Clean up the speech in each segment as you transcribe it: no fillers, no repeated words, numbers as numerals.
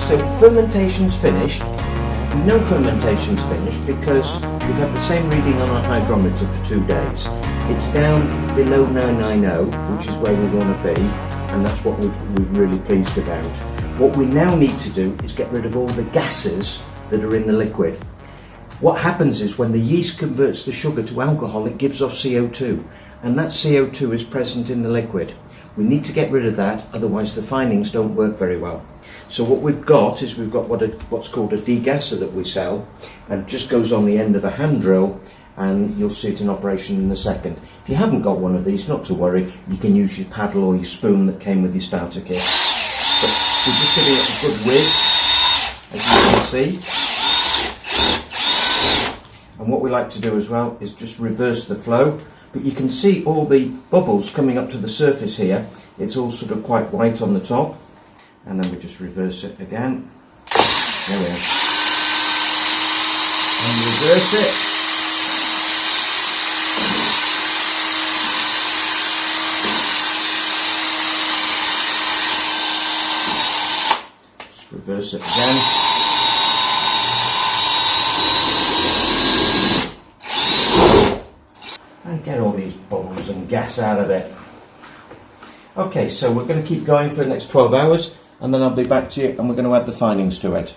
So fermentation's finished. We know fermentation's finished because we've had the same reading on our hydrometer for 2 days. It's down below 990, which is where we want to be, and that's what we're really pleased about. What we now need to do is get rid of all the gases that are in the liquid. What happens is when the yeast converts the sugar to alcohol, it gives off CO2, and that CO2 is present in the liquid. We need to get rid of that, otherwise the finings don't work very well. So what we've got is what's called a degasser that we sell, and it just goes on the end of a hand drill, and you'll see it in operation in a second. If you haven't got one of these, not to worry, you can use your paddle or your spoon that came with your starter kit. But we're just giving it a good whiz, as you can see. And what we like to do as well is just reverse the flow. But you can see all the bubbles coming up to the surface here. It's all sort of quite white on the top. And then we just reverse it again. There we are. And reverse it. Just reverse it again. And get all these bubbles and gas out of it. Okay, so we're going to keep going for the next 12 hours. And then I'll be back to you and we're going to add the finings to it.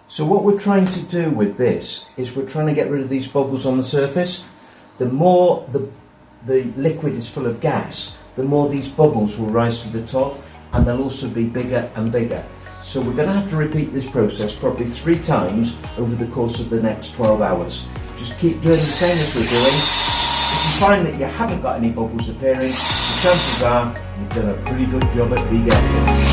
So what we're trying to do with this is we're trying to get rid of these bubbles on the surface. The more the liquid is full of gas, the more these bubbles will rise to the top, and they'll also be bigger and bigger. So we're going to have to repeat this process probably 3 times over the course of the next 12 hours. Just keep doing the same as we're doing. If you find that you haven't got any bubbles appearing, the chances are you've done a pretty good job at degassing.